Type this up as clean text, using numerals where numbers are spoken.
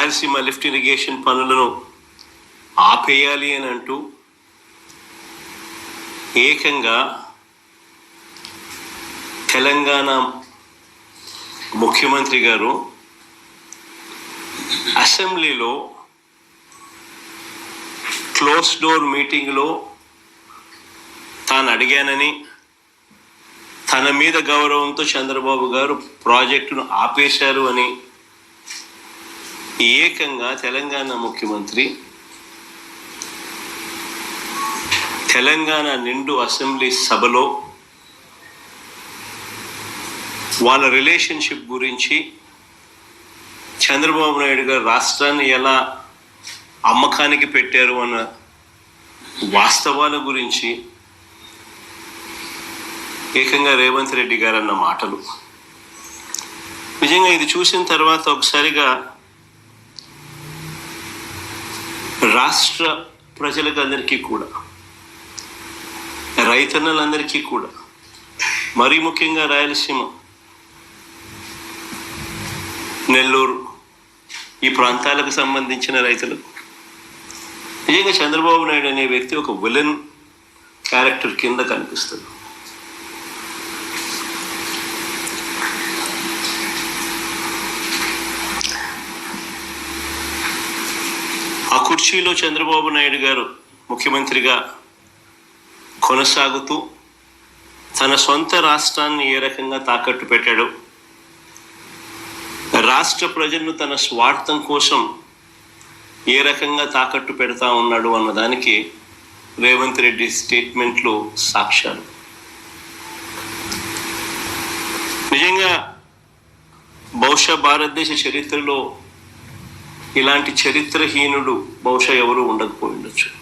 Rayalaseema lift irrigation పనులను ఆపేయాలి అని అంటూ ఏకంగా తెలంగాణ ముఖ్యమంత్రి గారు అసెంబ్లీలో క్లోజ్ డోర్ మీటింగ్లో తాను అడిగానని, తన మీద గౌరవంతో చంద్రబాబు గారు ప్రాజెక్టును ఆపేశారు అని ఏకంగా తెలంగాణ ముఖ్యమంత్రి తెలంగాణ నిండు అసెంబ్లీ సభలో వాళ్ళ రిలేషన్షిప్ గురించి, చంద్రబాబు నాయుడు గారు రాష్ట్రాన్ని ఎలా అమ్మకానికి పెట్టారు అన్న వాస్తవాల గురించి ఏకంగా రేవంత్ రెడ్డి గారు అన్న మాటలు నిజంగా ఇది చూసిన తర్వాత ఒకసారిగా రాష్ట్ర ప్రజలకు అందరికీ కూడా, రైతన్నలందరికీ కూడా, మరీ ముఖ్యంగా రాయలసీమ, నెల్లూరు ఈ ప్రాంతాలకు సంబంధించిన రైతులకు నిజంగా చంద్రబాబు నాయుడు అనే వ్యక్తి ఒక విలన్ క్యారెక్టర్ కింద కనిపిస్తుంది. ఆ కుర్చీలో చంద్రబాబు నాయుడు గారు ముఖ్యమంత్రిగా కొనసాగుతూ తన సొంత రాష్ట్రాన్ని ఏ రకంగా తాకట్టు పెట్టాడు, రాష్ట్ర ప్రజలను తన స్వార్థం కోసం ఏ రకంగా తాకట్టు పెడతా ఉన్నాడు అన్నదానికి రేవంత్ రెడ్డి స్టేట్మెంట్లు సాక్ష్యాలు. నిజంగా బహుశా భారతదేశ చరిత్రలో ఇలాంటి చరిత్రహీనుడు బహుశా ఎవరు ఉండకపోయి ఉండొచ్చు.